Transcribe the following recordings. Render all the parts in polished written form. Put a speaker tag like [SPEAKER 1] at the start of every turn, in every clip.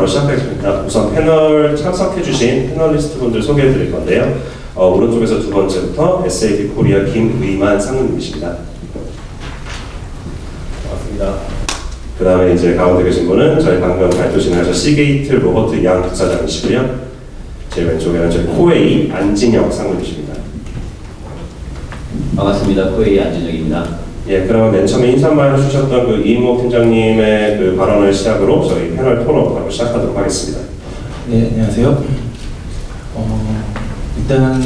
[SPEAKER 1] 바로 시작하겠습니다. 우선 패널 참석해주신 패널리스트 분들 소개해드릴 건데요. 오른쪽에서 두 번째부터 SAP 코리아 김의만 상무님이십니다. 반갑습니다. 그 다음에 이제 가운데 계신 분은 저희 방금 발표 진행하신 시게이트 로버트 양 부사장이시고요. 제 왼쪽에는 저희 코웨이 안진혁 상무님이십니다.
[SPEAKER 2] 반갑습니다. 코웨이 안진혁입니다.
[SPEAKER 1] 예, 그러면 맨 처음에 인사말 해주셨던 그 이인목 팀장님의 그 발언을 시작으로 저희 패널 토론 바로 시작하도록 하겠습니다.
[SPEAKER 3] 네, 안녕하세요. 일단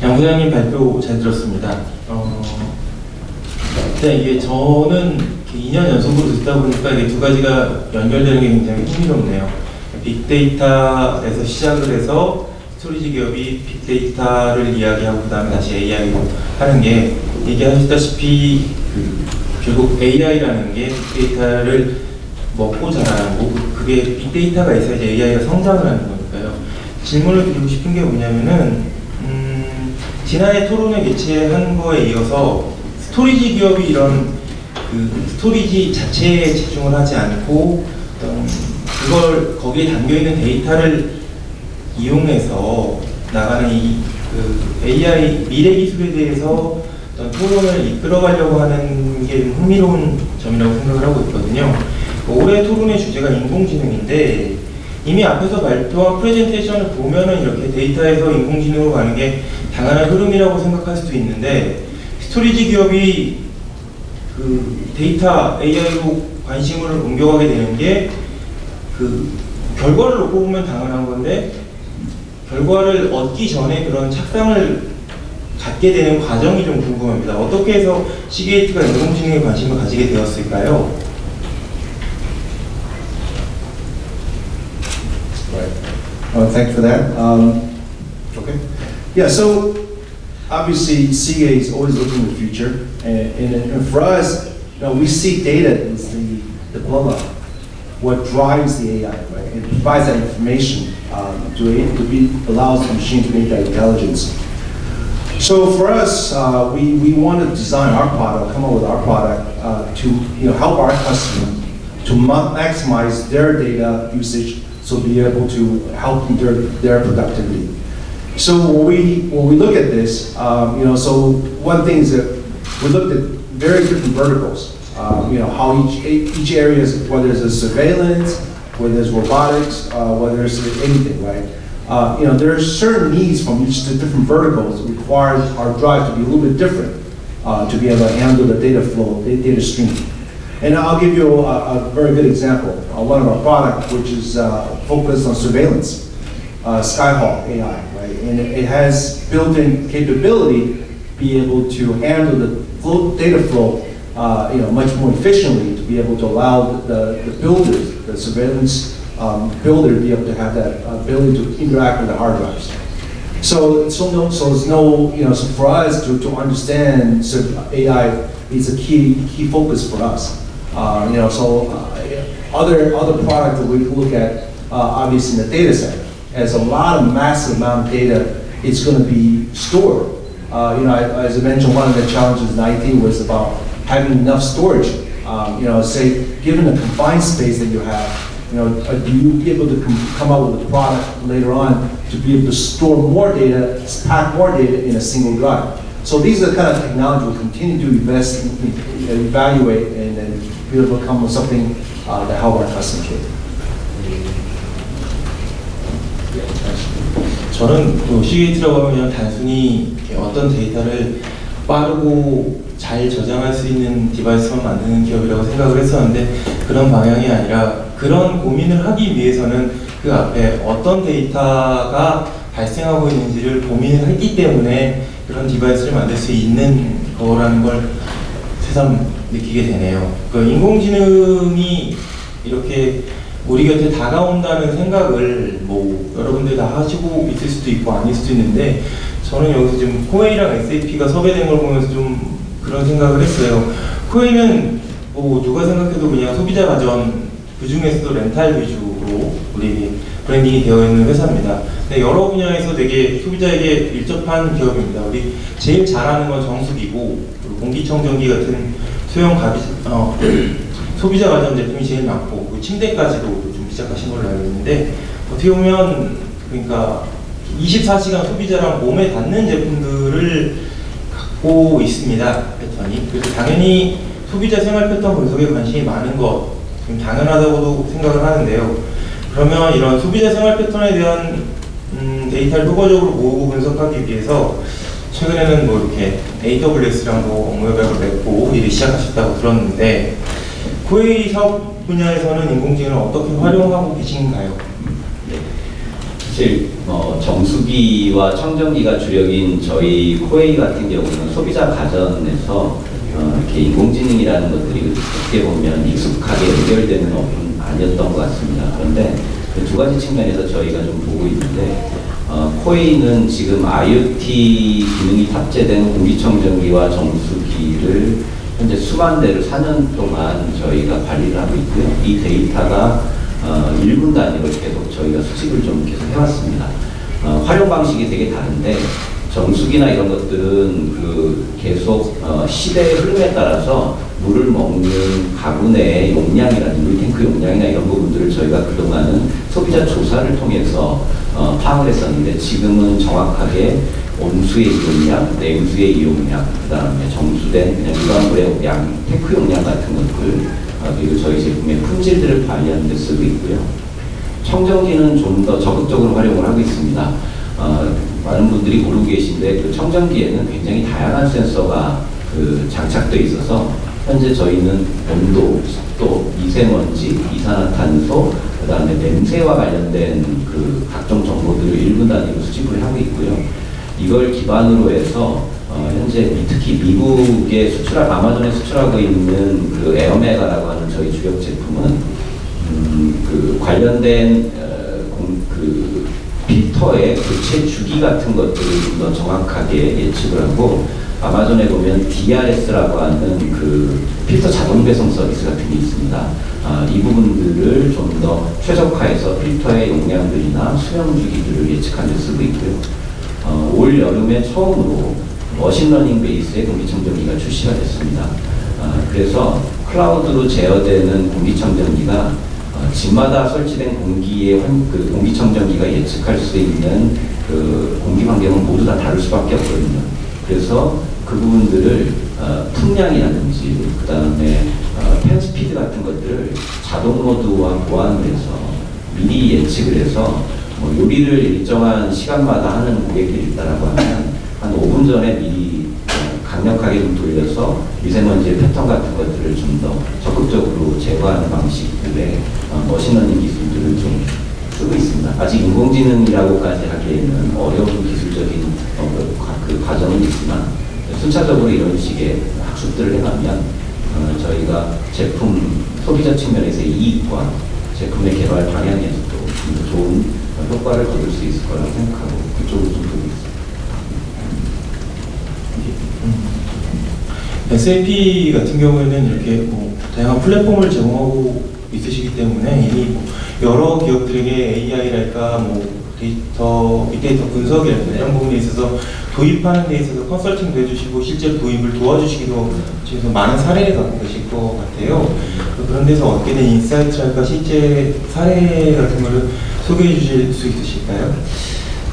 [SPEAKER 3] 양 부장님 발표 잘 들었습니다. 일단 이게 저는 2년 연속으로 듣다 보니까 이게 두 가지가 연결되는 게 굉장히 흥미롭네요. 빅데이터에서 시작을 해서 스토리지 기업이 빅데이터를 이야기하고 그 다음에 다시 AI로 하는 게 얘기하셨다시피 결국 AI라는 게 빅데이터를 먹고 자라는 거고 그게 빅데이터가 있어야지 AI가 성장을 하는 거니까요. 질문을 드리고 싶은 게 뭐냐면은 지난해 토론회 개최한 거에 이어서 스토리지 기업이 이런 그 스토리지 자체에 집중을 하지 않고 그걸 거기에 담겨있는 데이터를 이용해서 나가는 이 그 AI 미래 기술에 대해서 어떤 토론을 이끌어가려고 하는 게 흥미로운 점이라고 생각을 하고 있거든요. 올해 토론의 주제가 인공지능인데 이미 앞에서 발표한 프레젠테이션을 보면은 이렇게 데이터에서 인공지능으로 가는 게 당연한 흐름이라고 생각할 수도 있는데 스토리지 기업이 그 데이터 AI로 관심을 옮겨가게 되는 게 그 결과를 놓고 보면 당연한 건데 결과를 얻기 전에 그런 착상을 갖게 되는 과정이 좀 궁금합니다. 어떻게 해서 시게이트가 인공지능에 관심을 가지게 되었을까요?
[SPEAKER 4] Right. Thanks for that. Okay. Yeah. So obviously, Seagate is always looking to the future, and for us, we see data as the plumber, what drives the AI, right? It provides that information allows the machine to make that intelligence. So for us, we want to design our product, come up with our product to help our customer to maximize their data usage, so be able to help their productivity. So when we look at this, so one thing is that we looked at very different verticals. How each area is, whether it's a surveillance, whether it's robotics, whether it's anything, right? There are certain needs from each of the different verticals that requires our drive to be a little bit different to be able to handle the data flow, data stream. And I'll give you a very good example. One of our products, which is focused on surveillance, Skyhawk AI, right? And it has built-in capability to be able to handle the data flow much more efficiently, to be able to allow the builders, the surveillance builder, to be able to have that ability to interact with the hard drives. So for us to understand AI is a key focus for us. Other products that we look at, obviously in the data center, has a lot of massive amount of data. It's going to be stored. As I mentioned, one of the challenges in IT was about having enough storage. Say, given the confined space that you have, do you be able to come up with a product later on to be able to store more data, pack more data in a single drive? So these are the kind of technology we'll continue to invest in, evaluate, and then be able to come with something to help our customers with.
[SPEAKER 3] 저는 그 시게이트라고 하면 그냥 단순히 어떤 데이터를 빠르고 잘 저장할 수 있는 디바이스만 만드는 기업이라고 생각을 했었는데 그런 방향이 아니라 그런 고민을 하기 위해서는 그 앞에 어떤 데이터가 발생하고 있는지를 고민을 했기 때문에 그런 디바이스를 만들 수 있는 거라는 걸 새삼 느끼게 되네요. 그 인공지능이 이렇게 우리 곁에 다가온다는 생각을 뭐 여러분들 다 하시고 있을 수도 있고 아닐 수도 있는데 저는 여기서 지금 코웨이랑 SAP가 섭외된 걸 보면서 좀 그런 생각을 했어요. 코웨이는 뭐 누가 생각해도 그냥 소비자 가전 그 중에서도 렌탈 위주로 우리 브랜딩이 되어 있는 회사입니다. 근데 여러 분야에서 되게 소비자에게 밀접한 기업입니다. 우리 제일 잘하는 건 정수기고 공기청정기 같은 소비자 관련 제품이 제일 많고 그 침대까지도 좀 시작하신 걸로 알고 있는데 어떻게 보면 그러니까 24시간 소비자랑 몸에 닿는 제품들을 갖고 있습니다. 패턴이. 그래서 당연히 소비자 생활 패턴 분석에 관심이 많은 것 좀 당연하다고도 생각을 하는데요. 그러면 이런 소비자 생활 패턴에 대한 데이터를 효과적으로 모으고 분석하기 위해서 최근에는 뭐 이렇게 AWS랑도 업무 협약을 맺고 일을 시작하셨다고 들었는데 코웨이 사업 분야에서는 인공지능을 어떻게 활용하고 계신가요?
[SPEAKER 2] 네. 사실 정수기와 청정기가 주력인 저희 코웨이 같은 경우는 소비자 가전에서 이렇게 인공지능이라는 것들이 어떻게 보면 익숙하게 연결되는 업은 아니었던 것 같습니다. 그런데 그 두 가지 측면에서 저희가 좀 보고 있는데 코웨이는 지금 IoT 기능이 탑재된 공기청정기와 정수기를 현재 수만 대를 4년 동안 저희가 관리를 하고 있고요. 이 데이터가 1분 단위로 계속 저희가 수집을 좀 계속 해왔습니다. 활용 방식이 되게 다른데 정수기나 이런 것들은 그 계속 시대의 흐름에 따라서 물을 먹는 가구 내의 용량이라든지 물탱크 용량이나 이런 부분들을 저희가 그동안은 소비자 조사를 통해서 파악을 했었는데 지금은 정확하게 온수의 이용량, 냉수의 이용량, 그 다음에 정수된 그냥 일반 물의 양, 탱크 용량 같은 것들 그리고 저희 제품의 품질들을 관리하는 데 쓰고 있고요. 청정기는 좀 더 적극적으로 활용을 하고 있습니다. 많은 분들이 모르고 계신데 그 청정기에는 굉장히 다양한 센서가 장착되어 있어서 현재 저희는 온도, 습도, 미세먼지, 이산화탄소, 그 다음에 냄새와 관련된 그 각종 정보들을 1분 단위로 수집을 하고 있고요. 이걸 기반으로 해서 현재 특히 미국에 아마존에 수출하고 있는 그 에어메가라고 하는 저희 주력 제품은 그 관련된 그 필터의 교체 주기 같은 것들을 좀 더 정확하게 예측을 하고 아마존에 보면 DRS라고 하는 그 필터 자동 배송 서비스 같은 게 있습니다. 이 부분들을 좀 더 최적화해서 필터의 용량들이나 수명 주기들을 예측하는 데 쓰고 있고요. 올 여름에 처음으로 머신러닝 베이스의 공기청정기가 출시가 됐습니다. 그래서 클라우드로 제어되는 공기청정기가 집마다 설치된 공기의 그 공기청정기가 예측할 수 있는 그 공기 환경은 모두 다 다를 수밖에 없거든요. 그래서 그 부분들을 풍량이라든지 그 다음에 팬 스피드 같은 것들을 자동 모드와 보완을 해서 미리 예측을 해서 요리를 일정한 시간마다 하는 고객들이 있다라고 하면 한 5분 전에 미리 강력하게 좀 돌려서 미세먼지의 패턴 같은 것들을 좀 더 적극적으로 제거하는 방식들의 머신러닝 기술들을 좀 쓰고 있습니다. 아직 인공지능이라고까지 하기에는 어려운 기술적인 그 과정은 있지만 순차적으로 이런 식의 학습들을 해가면 저희가 제품 소비자 측면에서의 이익과 제품의 개발 방향에서도 좀 더 좋은 효과를 거둘 수 있을 거라고 생각하고 그쪽으로 좀 보고 있습니다.
[SPEAKER 3] SAP 같은 경우에는 이렇게 다양한 플랫폼을 제공하고 있으시기 때문에 이미 여러 기업들에게 AI랄까 데이터, 빅데이터 분석이라든가 이런 부분에 있어서 도입하는 데 있어서 컨설팅도 해주시고 실제 도입을 도와주시기도 지금 많은 사례가 되실 것 같아요. 그런 데서 얻게 된 인사이트랄까 실제 사례 같은 거를 소개해 주실 수 있으실까요?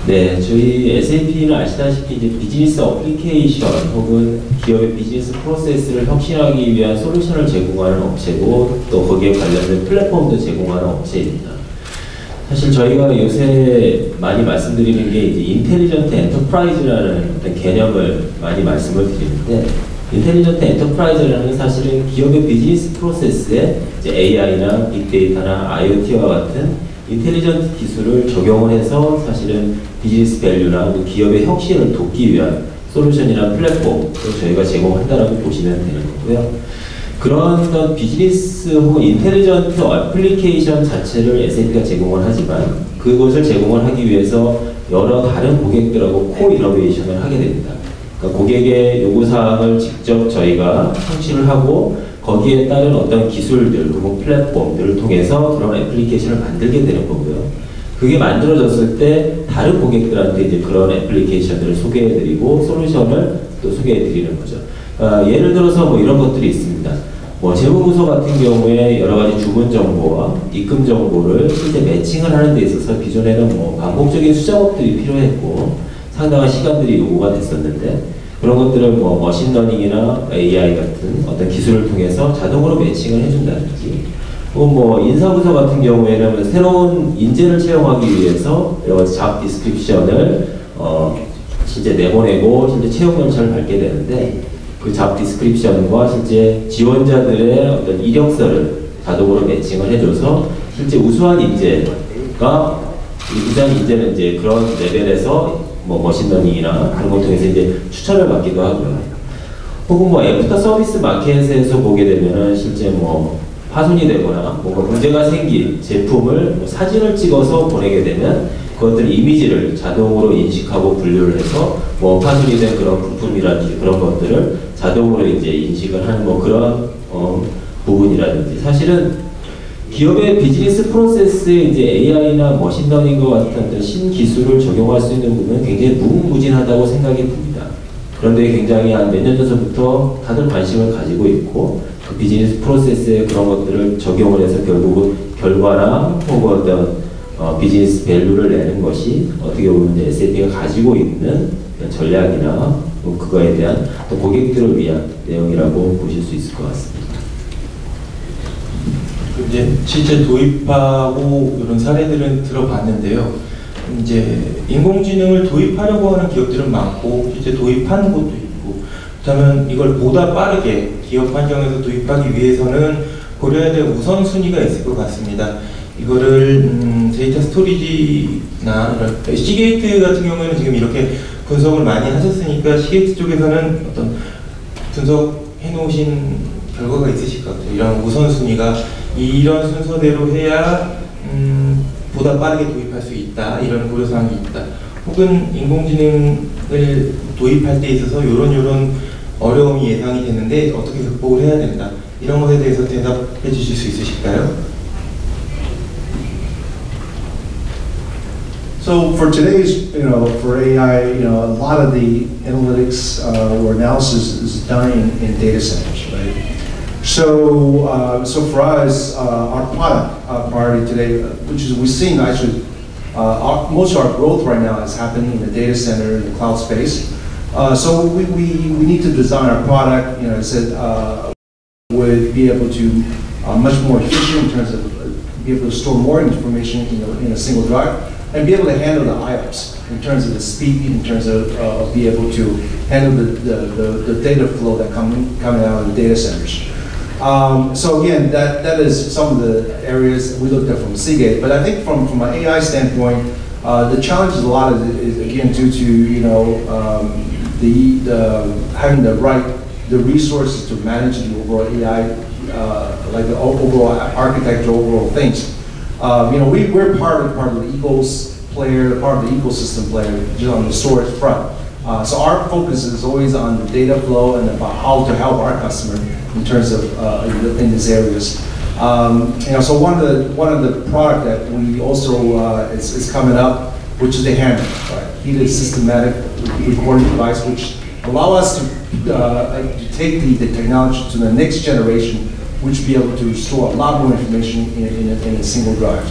[SPEAKER 5] 네, 저희 SAP는 아시다시피 이제 비즈니스 어플리케이션 혹은 기업의 비즈니스 프로세스를 혁신하기 위한 솔루션을 제공하는 업체고 또 거기에 관련된 플랫폼도 제공하는 업체입니다. 사실 저희가 요새 많이 말씀드리는 게 이제 인텔리전트 엔터프라이즈라는 어떤 개념을 많이 말씀을 드리는데 인텔리전트 엔터프라이즈라는 사실은 기업의 비즈니스 프로세스에 이제 AI나 빅데이터나 IoT와 같은 인텔리전트 기술을 적용을 해서 사실은 비즈니스 밸류나 기업의 혁신을 돕기 위한 솔루션이나 플랫폼을 저희가 제공한다라고 보시면 되는 거고요. 그런 어떤 비즈니스 혹은 인텔리전트 애플리케이션 자체를 SAP가 제공을 하지만 그것을 제공을 하기 위해서 여러 다른 고객들하고 코-이노베이션을 하게 됩니다. 그러니까 고객의 요구사항을 직접 저희가 성취를 하고 거기에 따른 어떤 기술들 혹은 플랫폼들을 통해서 그런 애플리케이션을 만들게 되는 거고요. 그게 만들어졌을 때 다른 고객들한테 이제 그런 애플리케이션들을 소개해드리고 솔루션을 또 소개해드리는 거죠. 예를 들어서 이런 것들이 있습니다. 뭐 재무부서 같은 경우에 여러 가지 주문 정보와 입금 정보를 실제 매칭을 하는 데 있어서 기존에는 뭐 반복적인 수작업들이 필요했고 상당한 시간들이 요구가 됐었는데 그런 것들을 뭐 머신러닝이나 AI 같은 어떤 기술을 통해서 자동으로 매칭을 해준다든지 혹은 뭐 인사부서 같은 경우에는 새로운 인재를 채용하기 위해서 여러 가지 잡 디스크립션을 실제 내보내고 실제 채용 절차를 밟게 되는데 그 잡 디스크립션과 실제 지원자들의 어떤 이력서를 자동으로 매칭을 해줘서 실제 우수한 인재가 우수한 인재는 이제 그런 레벨에서 뭐 머신러닝이나 그런 걸 통해서 이제 추천을 받기도 하고요. 혹은 뭐 애프터 서비스 마켓에서 보게 되면은 실제 뭐 파손이 되거나 뭔가 문제가 생긴 제품을 뭐 사진을 찍어서 보내게 되면 그것들 이미지를 자동으로 인식하고 분류를 해서 뭐 파손이 된 그런 부품이라든지 그런 것들을 자동으로 이제 인식을 하는 뭐 그런 부분이라든지 사실은 기업의 비즈니스 프로세스에 이제 AI나 머신러닝과 같은 어떤 신기술을 적용할 수 있는 부분은 굉장히 무궁무진하다고 생각이 듭니다. 그런데 굉장히 한 몇 년 전부터 다들 관심을 가지고 있고 그 비즈니스 프로세스에 그런 것들을 적용을 해서 결국은 결과나 혹은 어떤 비즈니스 밸류를 내는 것이 어떻게 보면 SAP가 가지고 있는 전략이나 뭐 그거에 대한 또 고객들을 위한 내용이라고 보실 수 있을 것 같습니다.
[SPEAKER 3] 이제 실제 도입하고 이런 사례들은 들어봤는데요. 이제 인공지능을 도입하려고 하는 기업들은 많고 실제 도입하는 곳도 있고 그렇다면 이걸 보다 빠르게 기업 환경에서 도입하기 위해서는 고려해야 될 우선순위가 있을 것 같습니다. 이거를 데이터 스토리지나 시게이트 같은 경우에는 지금 이렇게 분석을 많이 하셨으니까 시게이트 쪽에서는 어떤 분석해 놓으신 결과가 있으실 것 같아요. 이런 우선순위가 이런 순서대로 해야 보다 빠르게 도입할 수 있다. 이런 고려사항이 있다. 혹은 인공지능을 도입할 때 있어서 이런 어려움이 예상이 되는데 어떻게 극복을 해야 된다. 이런 것에 대해서 대답해 주실 수 있으실까요?
[SPEAKER 4] So for today's, for AI, a lot of the analytics or analysis is done in data centers, right? So, so for us, our product priority today, which is we're seeing actually, most of our growth right now is happening in the data center, in the cloud space. So we need to design our product, I said, would be able to much more efficient in terms of be able to store more information in a single drive. And be able to handle the IOPS in terms of the speed, in terms of be able to handle the data flow that coming out of the data centers. So again, that is some of the areas we looked at from Seagate. But I think from an AI standpoint, the challenge is a lot is again due to having the resources to manage the overall AI, like the overall architecture, overall things. We're part of the player, part of the ecosystem player, just on the storage front. So our focus is always on the data flow and about how to help our customer in terms of in these areas. So one of the product that we also is coming up, which is the HAMR, right? Heated Systematic Recording Device, which allow us to take the technology to the next generation, which will be able to store a lot more information in a single drive.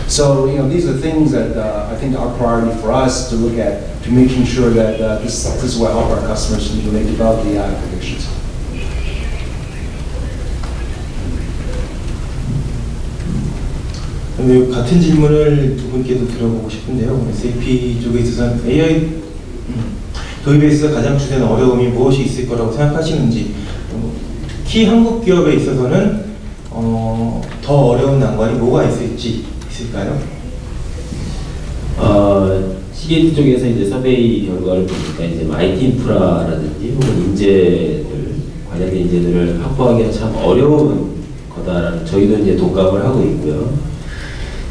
[SPEAKER 4] So these are things that I think are priority for us to look at, to making sure that this will help our customers when they develop the AI applications.
[SPEAKER 3] 같은 질문을 두 분께도 들어보고 싶은데요. SAP 쪽에 있어서 AI 도입에 있어서 가장 주된 어려움이 무엇이 있을 거라고 생각하시는지, 특히 한국 기업에 있어서는 더 어려운 난관이 뭐가 있을까요?
[SPEAKER 5] 시게이트 쪽에서 이제 서베이 결과를 보니까 이제 IT 인프라라든지 혹은 인재들 관련된 인재들을 확보하기가 참 어려운 거다라는 저희도 이제 동감을 하고 있고요.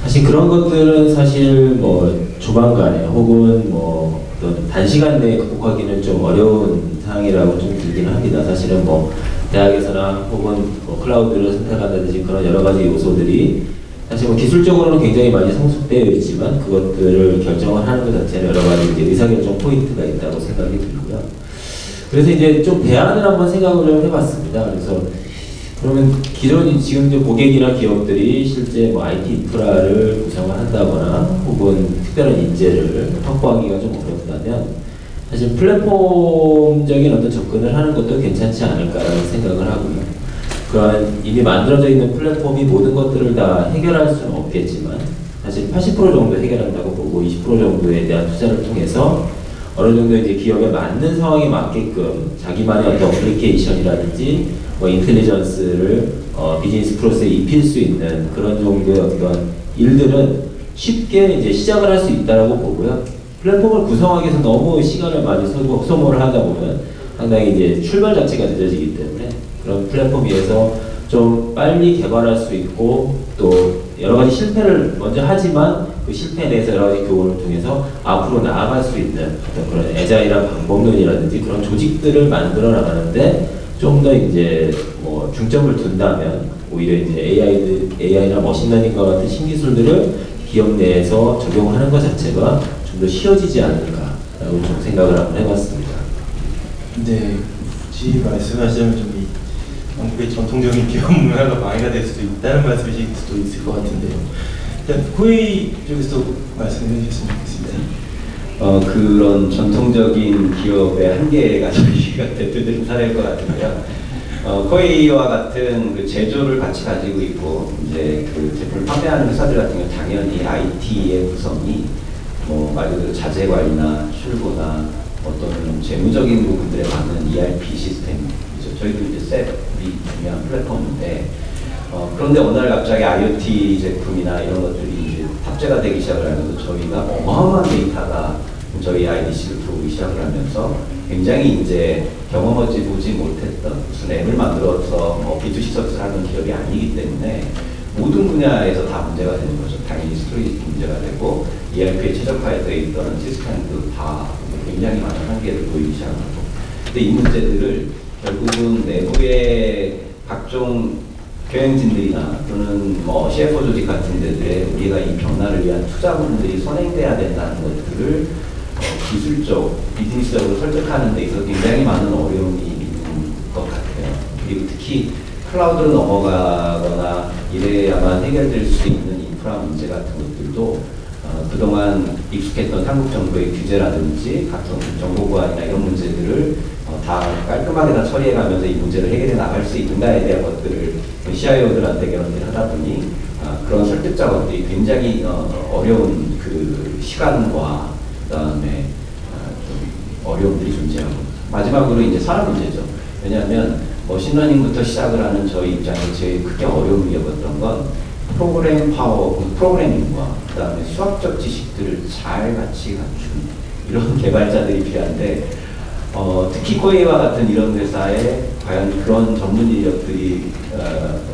[SPEAKER 5] 사실 그런 것들은 사실 뭐 조만간에 혹은 뭐 어떤 단시간 내에 극복하기는 좀 어려운 상황이라고 좀 들긴 합니다. 사실은 뭐 대학에서나 혹은 뭐 클라우드를 선택한다든지 그런 여러 가지 요소들이 사실 뭐 기술적으로는 굉장히 많이 성숙되어 있지만 그것들을 결정을 하는 것 자체는 여러 가지 이제 의사결정 포인트가 있다고 생각이 들고요. 그래서 이제 좀 대안을 한번 생각을 좀 해봤습니다. 그래서 그러면 기존 지금 이제 고객이나 기업들이 실제 뭐 IT 인프라를 구성을 한다거나 혹은 특별한 인재를 확보하기가 좀 어렵다면 사실 플랫폼적인 어떤 접근을 하는 것도 괜찮지 않을까라는 생각을 하고요. 그러한 이미 만들어져 있는 플랫폼이 모든 것들을 다 해결할 수는 없겠지만 사실 80% 정도 해결한다고 보고 20% 정도에 대한 투자를 통해서 어느 정도 이제 기업에 맞는 상황에 맞게끔 자기만의 어떤 어플리케이션이라든지 뭐 인텔리전스를 비즈니스 프로세스에 입힐 수 있는 그런 정도의 어떤 일들은 쉽게 이제 시작을 할 수 있다라고 보고요. 플랫폼을 구성하기 위해서 너무 시간을 많이 소모를 하다 보면 상당히 이제 출발 자체가 늦어지기 때문에 그런 플랫폼 위에서 좀 빨리 개발할 수 있고 또 여러 가지 실패를 먼저 하지만 그 실패에 대해서 여러 가지 교훈을 통해서 앞으로 나아갈 수 있는 어떤 그런 애자일한 방법론이라든지 그런 조직들을 만들어 나가는데 좀 더 이제 뭐 중점을 둔다면 오히려 이제 AI나 머신러닝과 같은 신기술들을 기업 내에서 적용하는 것 자체가 좀 더 쉬워지지 않을까라고 좀 생각을 한번 해봤습니다.
[SPEAKER 3] 네, 굳이 말씀하시자면 좀 한국의 전통적인 기업 문화가 방해가 될 수도 있다는 말씀이실 수도 있을 것 같은데요. 일단 코웨이 쪽에서 말씀해 주셨으면 좋겠습니다.
[SPEAKER 2] 그런 전통적인 기업의 한계가 저희가 대표적인 사례일 것 같은데요. 코웨이와 같은 그 제조를 같이 가지고 있고 이제 그 제품을 판매하는 회사들 같은 경우 당연히 IT의 구성이 뭐 말 그대로 자재 관리나 출고나 어떤 재무적인 부분들에 맞는 ERP 시스템이죠. 저희도 이제 셋이 중요한 플랫폼인데 그런데 어느 날 갑자기 IoT 제품이나 이런 것들이 이제 탑재가 되기 시작을 하면서 저희가 어마어마한 데이터가 저희 IDC로 들어오기 시작을 하면서 굉장히 이제 경험하지 보지 못했던 무슨 앱을 만들어서 B2C 서비스를 하는 기업이 아니기 때문에 모든 분야에서 다 문제가 되는 거죠. 당연히 스토리지 문제가 되고 ERP에 최적화되어 있던 시스템도 다 굉장히 많은 한계를 보이기 시작하고 근데 이 문제들을 결국은 내부의 각종 경영진들이나 또는 뭐 CFO 조직 같은 데들에 우리가 이 변화를 위한 투자분들이 선행돼야 된다는 것들을 기술적, 비즈니스적으로 설득하는 데 있어서 굉장히 많은 어려움이 있는 것 같아요. 그리고 특히 클라우드로 넘어가거나 이래야만 해결될 수 있는 인프라 문제 같은 것들도 그동안 익숙했던 한국 정부의 규제라든지 각종 정보 보안이나 이런 문제들을 다 깔끔하게 다 처리해가면서 이 문제를 해결해 나갈 수 있는가에 대한 것들을 CIO들한테 개론을 하다 보니 그런 설득 작업들이 굉장히 어려운 그 시간과 그다음에 좀 어려움들이 존재하고 마지막으로 이제 산업 문제죠. 왜냐하면 머신러닝부터 시작을 하는 저희 입장에서 제일 크게 어려움을 겪었던 건 프로그램 파워, 프로그래밍과 그다음에 수학적 지식들을 잘 같이 갖춘 이런 개발자들이 필요한데 특히 코웨이와 같은 이런 회사에 과연 그런 전문 인력들이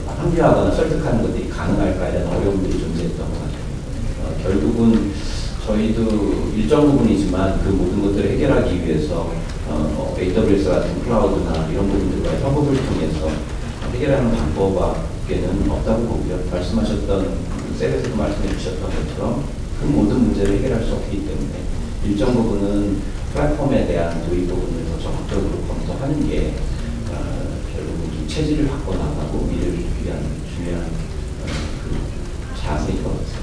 [SPEAKER 2] 합류하거나 설득하는 것들이 가능할까에 대한 어려움들이 존재했던 것 같아요. 결국은 저희도 일정 부분이지만 그 모든 것들을 해결하기 위해서 AWS 같은 클라우드나 이런 부분들과의 협업을 통해서 해결하는 방법밖에는 없다고 보고요. 말씀하셨던 셀에서도 말씀해 주셨던 것처럼 그 모든 문제를 해결할 수 없기 때문에 일정 부분은 플랫폼에 대한 도입 부분을 더 적극적으로 검토하는 게 결국은 좀 체질을 바꿔 나가고 미래를 위한 중요한 그 자세인 것 같습니다.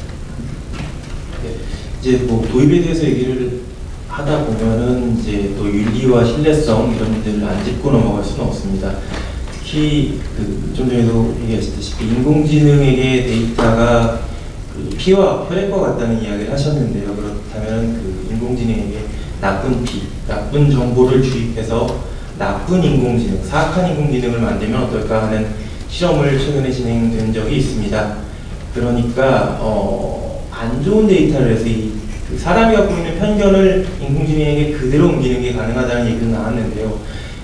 [SPEAKER 3] 이제 뭐 도입에 대해서 얘기를 하다 보면은 이제 또 윤리와 신뢰성 이런 문제를 안 짚고 넘어갈 수는 없습니다. 특히 좀 전에도 얘기하셨다시피 인공지능에게 데이터가 피와 혈액과 같다는 이야기를 하셨는데요. 그렇다면 그 인공지능에게 나쁜 피, 나쁜 정보를 주입해서 나쁜 인공지능, 사악한 인공지능을 만들면 어떨까 하는 실험을 최근에 진행된 적이 있습니다. 그러니까 안 좋은 데이터를 해서 그 사람이 갖고 있는 편견을 인공지능에게 그대로 옮기는 게 가능하다는 얘기도 나왔는데요.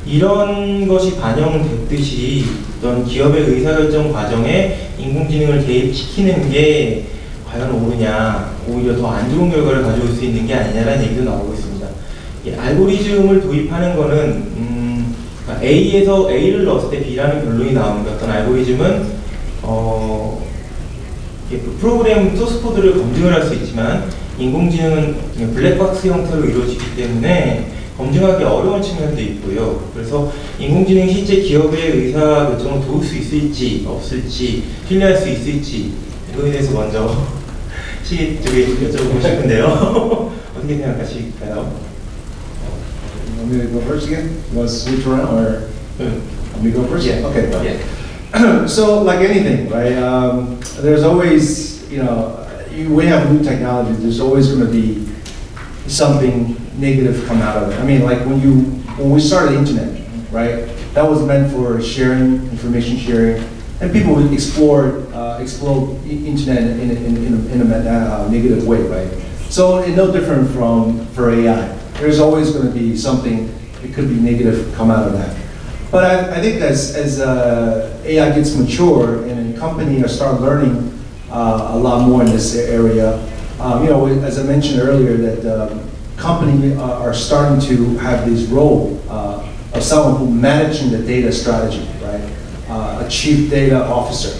[SPEAKER 3] 이런 것이 반영됐듯이 어떤 기업의 의사결정 과정에 인공지능을 개입시키는 게 과연 옳으냐, 오히려 더 안 좋은 결과를 가져올 수 있는 게 아니냐라는 얘기도 나오고 있습니다. 이 알고리즘을 도입하는 거는 A에서 A를 넣었을 때 B라는 결론이 나오는데 어떤 알고리즘은 프로그램 소스 코드를 검증을 할 수 있지만 인공지능은 블랙박스 형태로 이루어지기 때문에 검증하기 어려운 측면도 있고요. 그래서 인공지능이 실제 기업의 의사 결정을 도울 수 있을지 없을지 신뢰할 수 있을지 이거에 대해서 먼저 시기 쪽에 여쭤보고 싶은데요. 어떻게 생각하실까요?
[SPEAKER 4] Want me to go first again? You want to switch around or want me to go first?
[SPEAKER 3] Yeah.
[SPEAKER 4] Okay.
[SPEAKER 3] Yeah.
[SPEAKER 4] So like anything, right? There's always, we have new technology. There's always going to be something negative come out of it. I mean, like when we started the internet, right? That was meant for sharing, information sharing, and people would explode internet in a negative way, right? So it's no different for AI. There's always going to be something, it could be negative come out of that. But I think as AI gets mature and a company start learning a lot more in this area, as I mentioned earlier, that companies are starting to have this role of someone who managing the data strategy, right? A chief data officer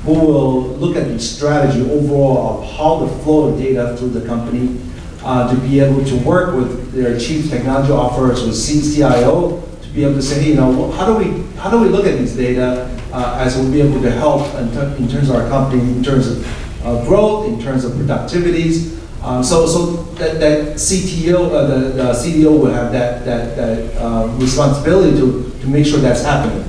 [SPEAKER 4] who will look at the strategy overall of how the flow of data through the company to be able to work with their chief technology officers, with CIO, to be able to say, hey, how do we look at these data as we'll be able to help in terms of our company, in terms of growth, in terms of productivities. So that CTO, the CDO will have that responsibility to make sure that's happening.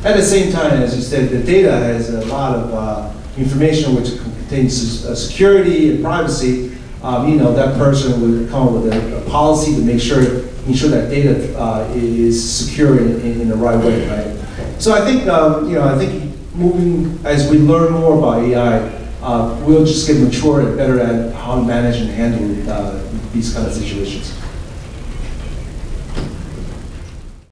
[SPEAKER 4] At the same time, as you said, the data has a lot of information which contains security and privacy. That person will come up with a policy to make sure that data is secure in the right way, right? So I think moving as we learn more about AI, we'll just get mature and better at how to manage and handle these kind of situations.